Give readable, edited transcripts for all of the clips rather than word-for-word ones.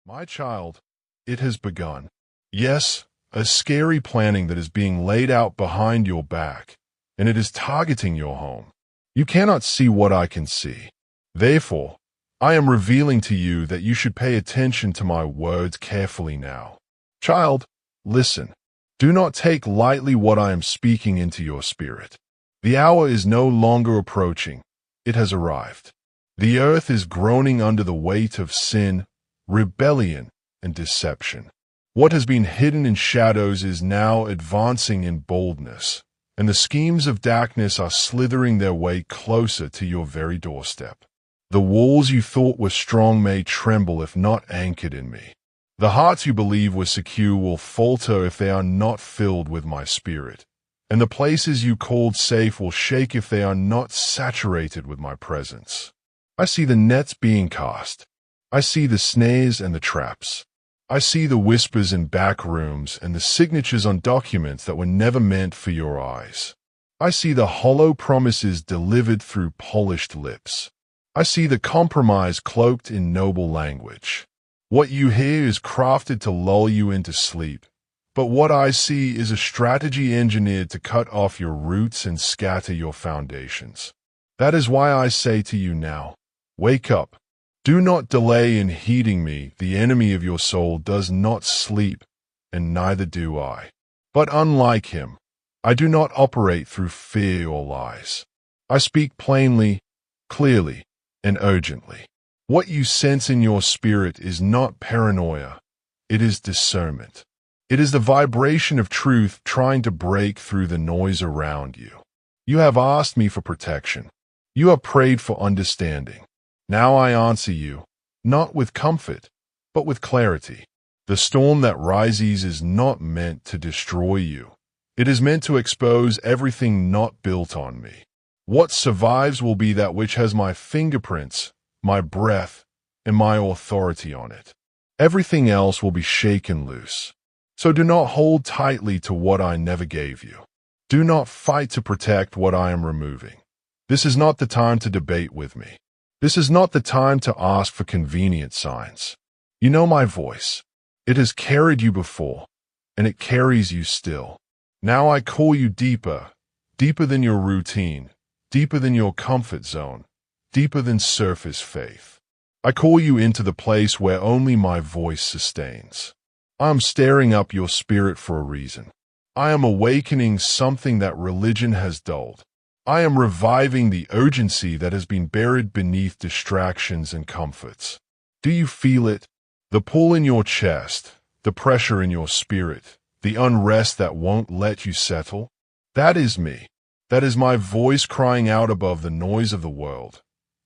My child, it has begun. Yes, a scary planning that is being laid out behind your back, and it is targeting your home. You cannot see what I can see. Therefore, I am revealing to you that you should pay attention to my words carefully now. Child, listen. Do not take lightly what I am speaking into your spirit. The hour is no longer approaching. It has arrived. The earth is groaning under the weight of sin, rebellion, and deception. What has been hidden in shadows is now advancing in boldness, and the schemes of darkness are slithering their way closer to your very doorstep. The walls you thought were strong may tremble if not anchored in me. The hearts you believe were secure will falter if they are not filled with my spirit, and the places you called safe will shake if they are not saturated with my presence. I see the nets being cast. I see the snares and the traps. I see the whispers in back rooms and the signatures on documents that were never meant for your eyes. I see the hollow promises delivered through polished lips. I see the compromise cloaked in noble language. What you hear is crafted to lull you into sleep, but what I see is a strategy engineered to cut off your roots and scatter your foundations. That is why I say to you now, wake up. Do not delay in heeding me. The enemy of your soul does not sleep, and neither do I. But unlike him, I do not operate through fear or lies. I speak plainly, clearly, and urgently. What you sense in your spirit is not paranoia. It is discernment. It is the vibration of truth trying to break through the noise around you. You have asked me for protection. You have prayed for understanding. Now I answer you, not with comfort, but with clarity. The storm that rises is not meant to destroy you. It is meant to expose everything not built on me. What survives will be that which has my fingerprints, my breath, and my authority on it. Everything else will be shaken loose. So do not hold tightly to what I never gave you. Do not fight to protect what I am removing. This is not the time to debate with me. This is not the time to ask for convenient signs. You know my voice. It has carried you before, and it carries you still. Now I call you deeper, deeper than your routine, deeper than your comfort zone, deeper than surface faith. I call you into the place where only my voice sustains. I am stirring up your spirit for a reason. I am awakening something that religion has dulled. I am reviving the urgency that has been buried beneath distractions and comforts. Do you feel it? The pull in your chest, the pressure in your spirit, the unrest that won't let you settle? That is me. That is my voice crying out above the noise of the world.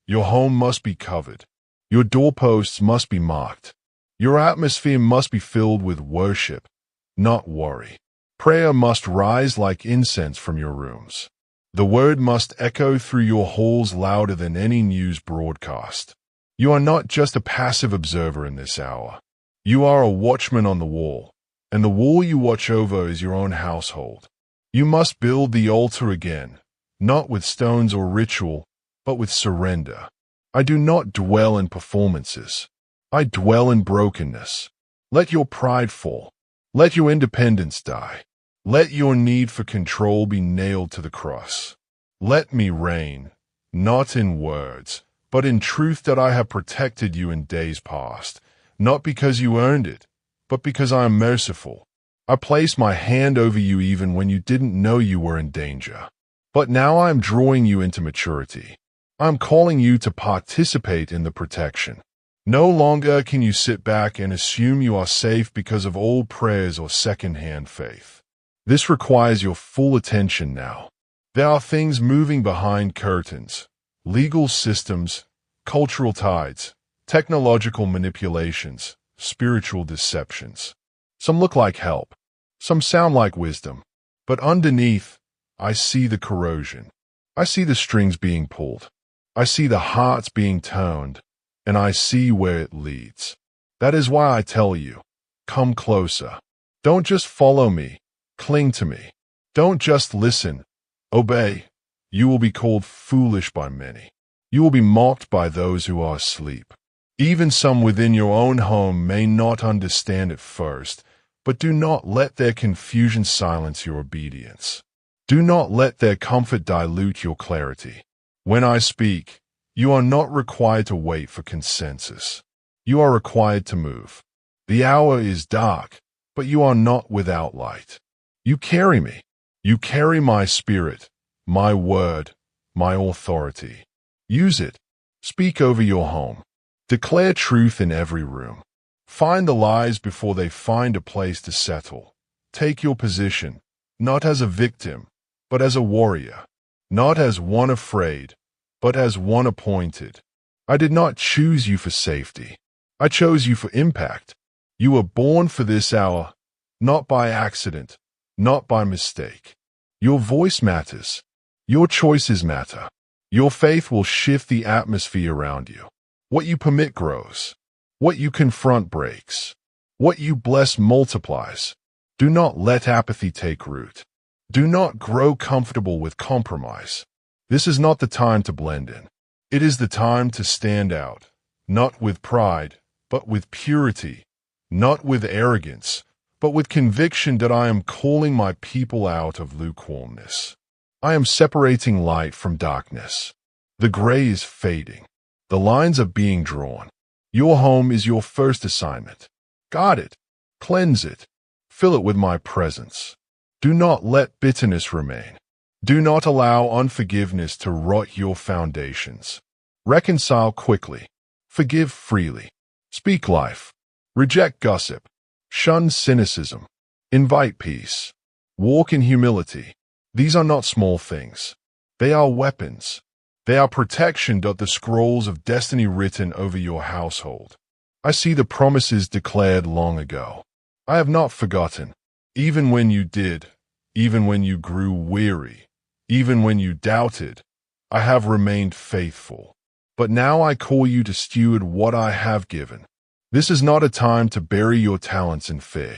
Your home must be covered. Your doorposts must be marked. Your atmosphere must be filled with worship, not worry. Prayer must rise like incense from your rooms. The word must echo through your halls louder than any news broadcast. You are not just a passive observer in this hour. You are a watchman on the wall, and the wall you watch over is your own household. You must build the altar again, not with stones or ritual, but with surrender. I do not dwell in performances. I dwell in brokenness. Let your pride fall. Let your independence die. Let your need for control be nailed to the cross. Let me reign, not in words, but in truth that I have protected you in days past, not because you earned it, but because I am merciful. I placed my hand over you even when you didn't know you were in danger. But now I am drawing you into maturity. I am calling you to participate in the protection. No longer can you sit back and assume you are safe because of old prayers or second-hand faith. This requires your full attention now. There are things moving behind curtains, legal systems, cultural tides, technological manipulations, spiritual deceptions. Some look like help, some sound like wisdom, but underneath, I see the corrosion. I see the strings being pulled. I see the hearts being turned, and I see where it leads. That is why I tell you, come closer. Don't just follow me. Cling to me. Don't just listen. Obey. You will be called foolish by many. You will be mocked by those who are asleep. Even some within your own home may not understand at first, but do not let their confusion silence your obedience. Do not let their comfort dilute your clarity. When I speak, you are not required to wait for consensus. You are required to move. The hour is dark, but you are not without light. You carry me. You carry my spirit, my word, my authority. Use it. Speak over your home. Declare truth in every room. Find the lies before they find a place to settle. Take your position, not as a victim, but as a warrior. Not as one afraid, but as one appointed. I did not choose you for safety. I chose you for impact. You were born for this hour, not by accident, not by mistake. Your voice matters. Your choices matter. Your faith will shift the atmosphere around you. What you permit grows. What you confront breaks. What you bless multiplies. Do not let apathy take root. Do not grow comfortable with compromise. This is not the time to blend in. It is the time to stand out, not with pride, but with purity, not with arrogance, but with conviction that I am calling my people out of lukewarmness. I am separating light from darkness. The gray is fading. The lines are being drawn. Your home is your first assignment. Guard it. Cleanse it. Fill it with my presence. Do not let bitterness remain. Do not allow unforgiveness to rot your foundations. Reconcile quickly. Forgive freely. Speak life. Reject gossip. Shun cynicism. Invite peace. Walk in humility. These are not small things. They are weapons. They are protection. The scrolls of destiny written over your household. I see the promises declared long ago. I have not forgotten. Even when you did, even when you grew weary, even when you doubted, I have remained faithful. But now I call you to steward what I have given. This is not a time to bury your talents in fear.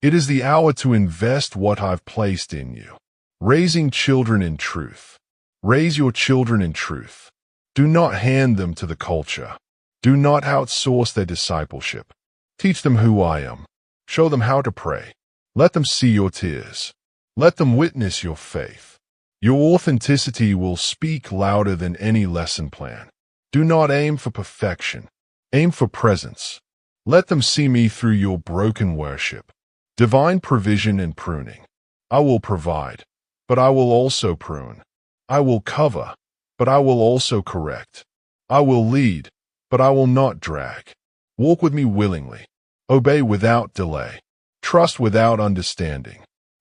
It is the hour to invest what I've placed in you. Raising children in truth. Raise your children in truth. Do not hand them to the culture. Do not outsource their discipleship. Teach them who I am. Show them how to pray. Let them see your tears. Let them witness your faith. Your authenticity will speak louder than any lesson plan. Do not aim for perfection. Aim for presence. Let them see me through your broken worship. Divine provision and pruning. I will provide, but I will also prune. I will cover, but I will also correct. I will lead, but I will not drag. Walk with me willingly. Obey without delay. Trust without understanding.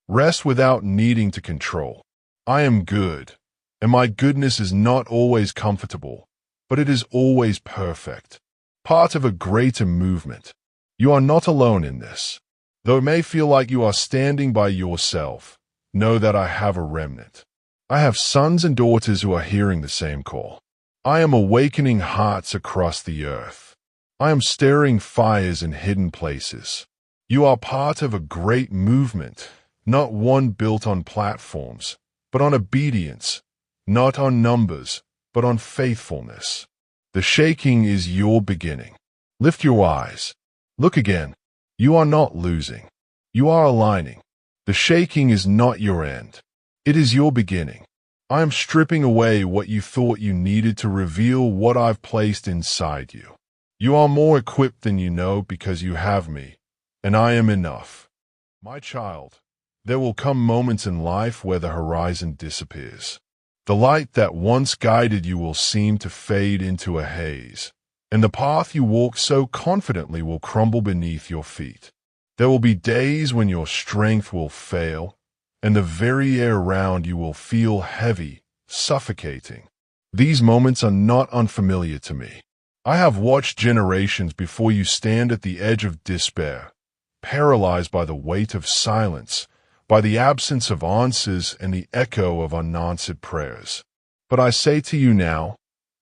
Rest without needing to control. I am good, and my goodness is not always comfortable, but it is always perfect. Part of a greater movement. You are not alone in this. Though it may feel like you are standing by yourself, know that I have a remnant. I have sons and daughters who are hearing the same call. I am awakening hearts across the earth. I am stirring fires in hidden places. You are part of a great movement, not one built on platforms, but on obedience, not on numbers, but on faithfulness. The shaking is your beginning. Lift your eyes. Look again. You are not losing. You are aligning. The shaking is not your end. It is your beginning. I am stripping away what you thought you needed to reveal what I've placed inside you. You are more equipped than you know because you have me, and I am enough. My child, there will come moments in life where the horizon disappears. The light that once guided you will seem to fade into a haze, and the path you walked so confidently will crumble beneath your feet. There will be days when your strength will fail, and the very air around you will feel heavy, suffocating. These moments are not unfamiliar to me. I have watched generations before you stand at the edge of despair, paralyzed by the weight of silence, by the absence of answers and the echo of unanswered prayers. But I say to you now,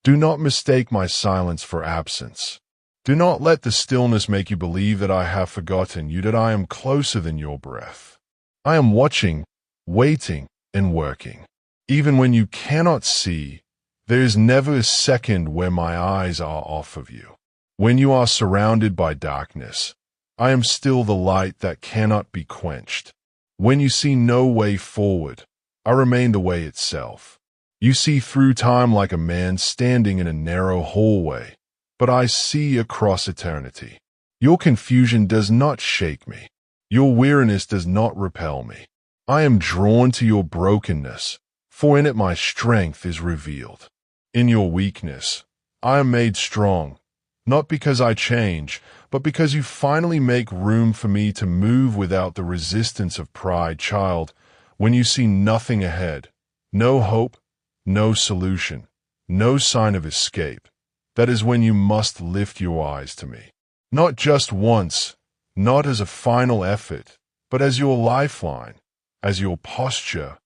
do not mistake my silence for absence. Do not let the stillness make you believe that I have forgotten you, that I am closer than your breath. I am watching, waiting, and working. Even when you cannot see, there is never a second where my eyes are off of you. When you are surrounded by darkness, I am still the light that cannot be quenched. When you see no way forward, I remain the way itself. You see through time like a man standing in a narrow hallway, but I see across eternity. Your confusion does not shake me. Your weariness does not repel me. I am drawn to your brokenness, for in it my strength is revealed. In your weakness, I am made strong, not because I change, but because you finally make room for me to move without the resistance of pride. Child, when you see nothing ahead, no hope, no solution, no sign of escape, that is when you must lift your eyes to me. Not just once, not as a final effort, but as your lifeline, as your posture,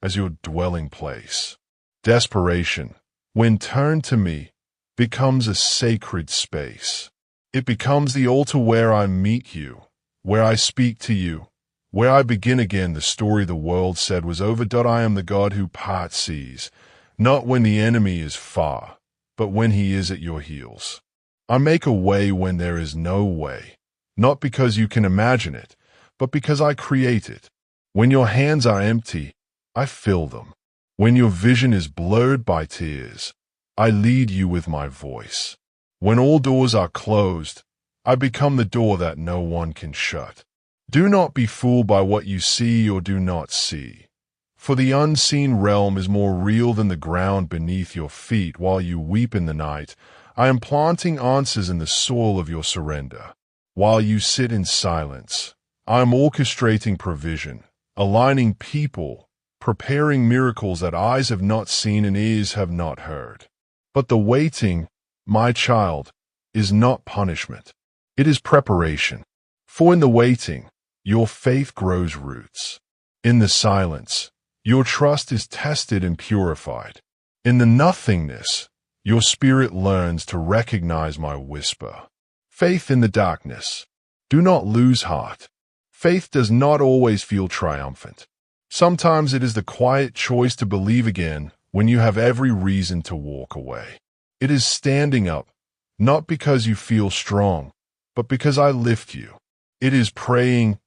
as your dwelling place. Desperation, when turned to me, becomes a sacred space. It becomes the altar where I meet you, where I speak to you, where I begin again the story the world said was over. I am the God who parts seas, not when the enemy is far, but when he is at your heels. I make a way when there is no way, not because you can imagine it, but because I create it. When your hands are empty, I fill them. When your vision is blurred by tears, I lead you with my voice. When all doors are closed, I become the door that no one can shut. Do not be fooled by what you see or do not see, for the unseen realm is more real than the ground beneath your feet. While you weep in the night, I am planting answers in the soil of your surrender. While you sit in silence, I am orchestrating provision, aligning people, preparing miracles that eyes have not seen and ears have not heard. But the waiting, my child, is not punishment. It is preparation. For in the waiting, your faith grows roots. In the silence, your trust is tested and purified. In the nothingness, your spirit learns to recognize my whisper. Faith in the darkness. Do not lose heart. Faith does not always feel triumphant. Sometimes it is the quiet choice to believe again when you have every reason to walk away. It is standing up, not because you feel strong, but because I lift you. It is praying,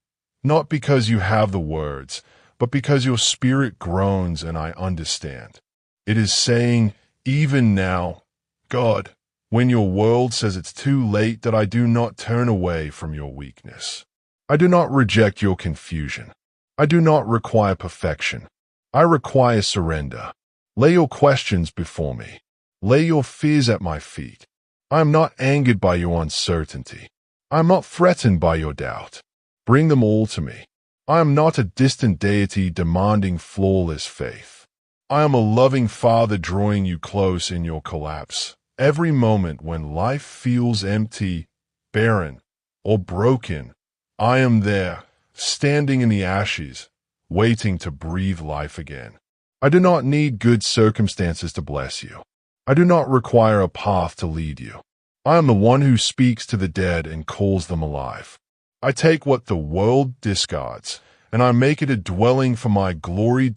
not because you have the words, but because your spirit groans and I understand. It is saying, even now, God, when your world says it's too late, that I do not turn away from your weakness. I do not reject your confusion. I do not require perfection. I require surrender. Lay your questions before me. Lay your fears at my feet. I am not angered by your uncertainty. I am not threatened by your doubt. Bring them all to me. I am not a distant deity demanding flawless faith. I am a loving Father drawing you close in your collapse. Every moment when life feels empty, barren, or broken, I am there, standing in the ashes, waiting to breathe life again. I do not need good circumstances to bless you. I do not require a path to lead you. I am the one who speaks to the dead and calls them alive. I take what the world discards, and I make it a dwelling for my glory.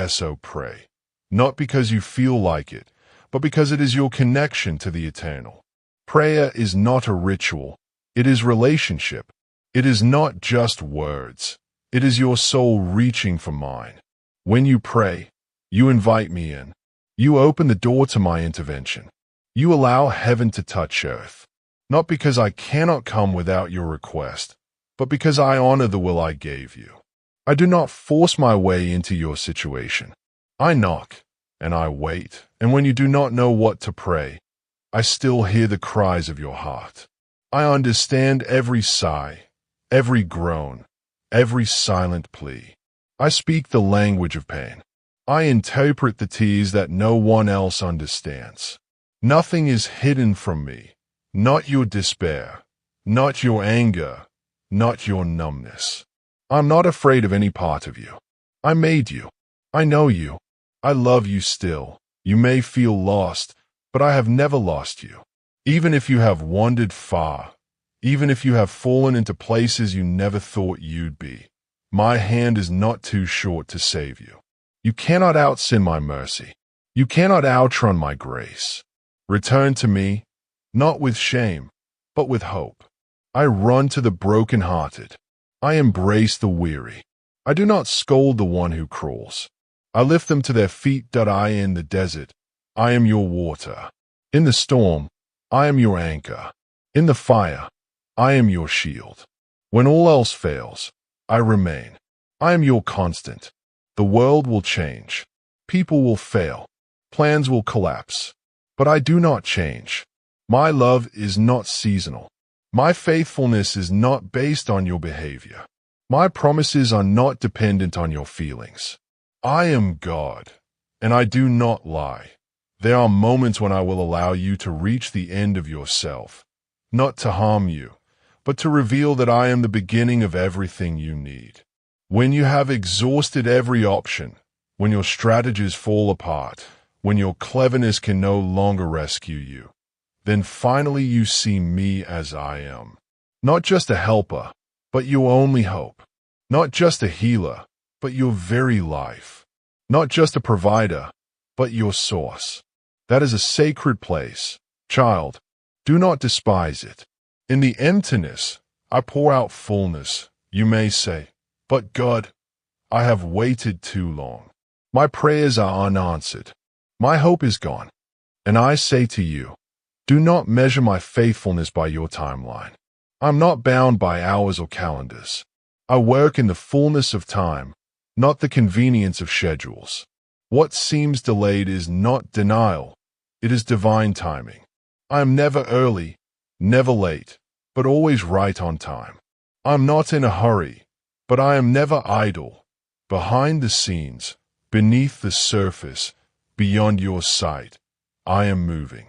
So pray, not because you feel like it, but because it is your connection to the eternal. Prayer is not a ritual. It is relationship. It is not just words. It is your soul reaching for mine. When you pray, you invite me in. You open the door to my intervention. You allow heaven to touch earth, not because I cannot come without your request, but because I honor the will I gave you. I do not force my way into your situation. I knock, and I wait, and when you do not know what to pray, I still hear the cries of your heart. I understand every sigh, every groan, every silent plea. I speak the language of pain. I interpret the tears that no one else understands. Nothing is hidden from me, not your despair, not your anger, not your numbness. I'm not afraid of any part of you. I made you. I know you. I love you still. You may feel lost, but I have never lost you. Even if you have wandered far, even if you have fallen into places you never thought you'd be, my hand is not too short to save you. You cannot outsin my mercy. You cannot outrun my grace. Return to me, not with shame, but with hope. I run to the broken-hearted. I embrace the weary. I do not scold the one who crawls. I lift them to their feet. I in the desert, I am your water. In the storm, I am your anchor. In the fire, I am your shield. When all else fails, I remain. I am your constant. The world will change. People will fail. Plans will collapse. But I do not change. My love is not seasonal. My faithfulness is not based on your behavior. My promises are not dependent on your feelings. I am God, and I do not lie. There are moments when I will allow you to reach the end of yourself, not to harm you, but to reveal that I am the beginning of everything you need. When you have exhausted every option, when your strategies fall apart, when your cleverness can no longer rescue you, then finally you see me as I am. Not just a helper, but your only hope. Not just a healer, but your very life. Not just a provider, but your source. That is a sacred place. Child, do not despise it. In the emptiness, I pour out fullness. You may say, but God, I have waited too long. My prayers are unanswered. My hope is gone. And I say to you, do not measure my faithfulness by your timeline. I'm not bound by hours or calendars. I work in the fullness of time, not the convenience of schedules. What seems delayed is not denial. It is divine timing. I am never early, never late, but always right on time. I'm not in a hurry, but I am never idle. Behind the scenes, beneath the surface, beyond your sight, I am moving.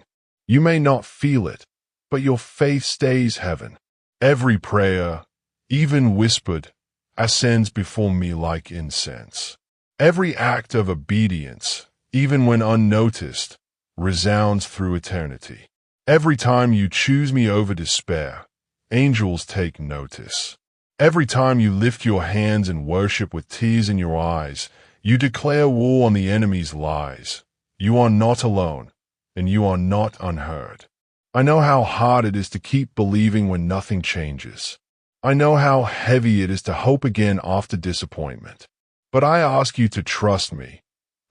You may not feel it, but your faith stays heaven. Every prayer, even whispered, ascends before me like incense. Every act of obedience, even when unnoticed, resounds through eternity. Every time you choose me over despair, angels take notice. Every time you lift your hands in worship with tears in your eyes, you declare war on the enemy's lies. You are not alone, and you are not unheard. I know how hard it is to keep believing when nothing changes. I know how heavy it is to hope again after disappointment. But I ask you to trust me,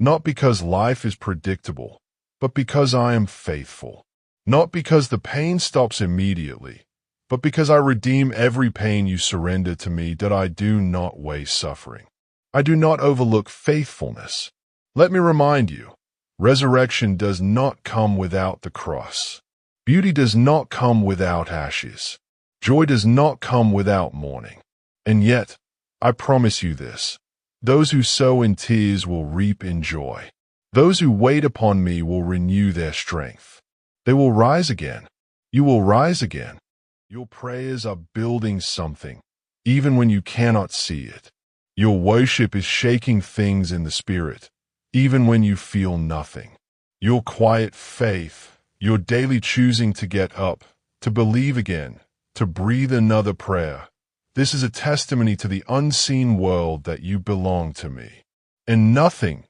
not because life is predictable, but because I am faithful. Not because the pain stops immediately, but because I redeem every pain you surrender to me, that I do not waste suffering. I do not overlook faithfulness. Let me remind you, resurrection does not come without the cross. Beauty does not come without ashes. Joy does not come without mourning. And yet, I promise you this, those who sow in tears will reap in joy. Those who wait upon me will renew their strength. They will rise again. You will rise again. Your prayers are building something, even when you cannot see it. Your worship is shaking things in the spirit, even when you feel nothing. Your quiet faith, your daily choosing to get up, to believe again, to breathe another prayer. This is a testimony to the unseen world that you belong to me. And nothing,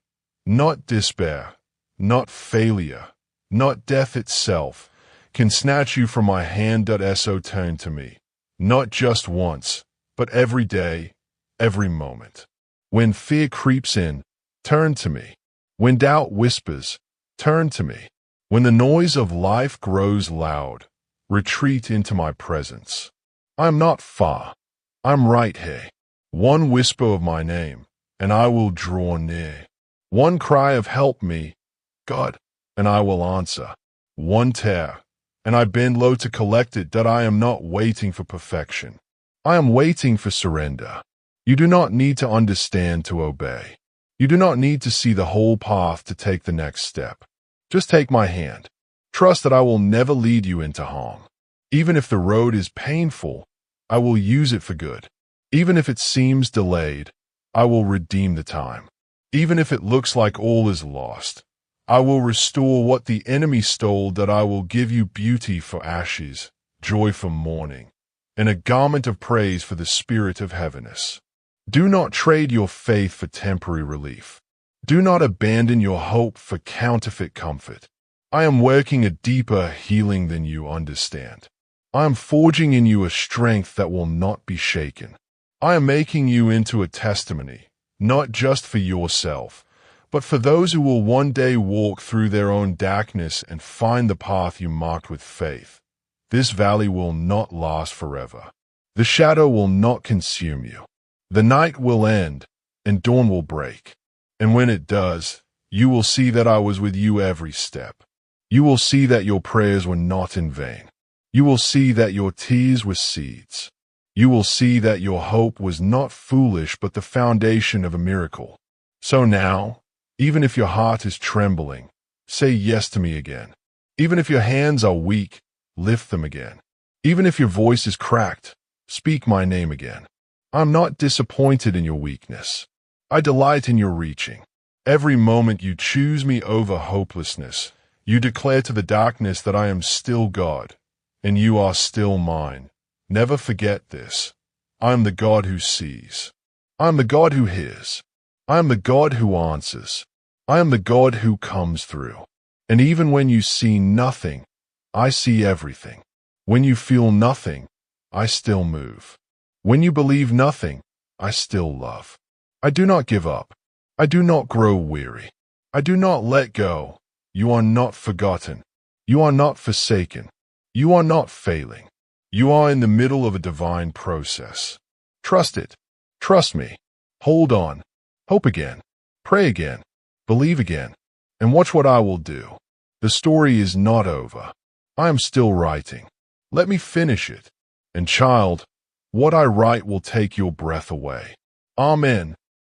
not despair, not failure, not death itself, can snatch you from my hand. So turn to me, not just once, but every day, every moment. When fear creeps in, turn to me. When doubt whispers, turn to me. When the noise of life grows loud, retreat into my presence. I'm not far. I'm right here. One whisper of my name, and I will draw near. One cry of help me, God, and I will answer. One tear, and I bend low to collect it. That I am not waiting for perfection. I am waiting for surrender. You do not need to understand to obey. You do not need to see the whole path to take the next step. Just take my hand. Trust that I will never lead you into harm. Even if the road is painful, I will use it for good. Even if it seems delayed, I will redeem the time. Even if it looks like all is lost, I will restore what the enemy stole. That I will give you beauty for ashes, joy for mourning, and a garment of praise for the spirit of heaviness. Do not trade your faith for temporary relief. Do not abandon your hope for counterfeit comfort. I am working a deeper healing than you understand. I am forging in you a strength that will not be shaken. I am making you into a testimony, not just for yourself, but for those who will one day walk through their own darkness and find the path you marked with faith. This valley will not last forever. The shadow will not consume you. The night will end, and dawn will break. And when it does, you will see that I was with you every step. You will see that your prayers were not in vain. You will see that your tears were seeds. You will see that your hope was not foolish but the foundation of a miracle. So now, even if your heart is trembling, say yes to me again. Even if your hands are weak, lift them again. Even if your voice is cracked, speak my name again. I'm not disappointed in your weakness. I delight in your reaching. Every moment you choose me over hopelessness, you declare to the darkness that I am still God, and you are still mine. Never forget this. I am the God who sees. I am the God who hears. I am the God who answers. I am the God who comes through. And even when you see nothing, I see everything. When you feel nothing, I still move. When you believe nothing, I still love. I do not give up. I do not grow weary. I do not let go. You are not forgotten. You are not forsaken. You are not failing. You are in the middle of a divine process. Trust it. Trust me. Hold on. Hope again. Pray again. Believe again. And watch what I will do. The story is not over. I am still writing. Let me finish it. And child, what I write will take your breath away. Amen.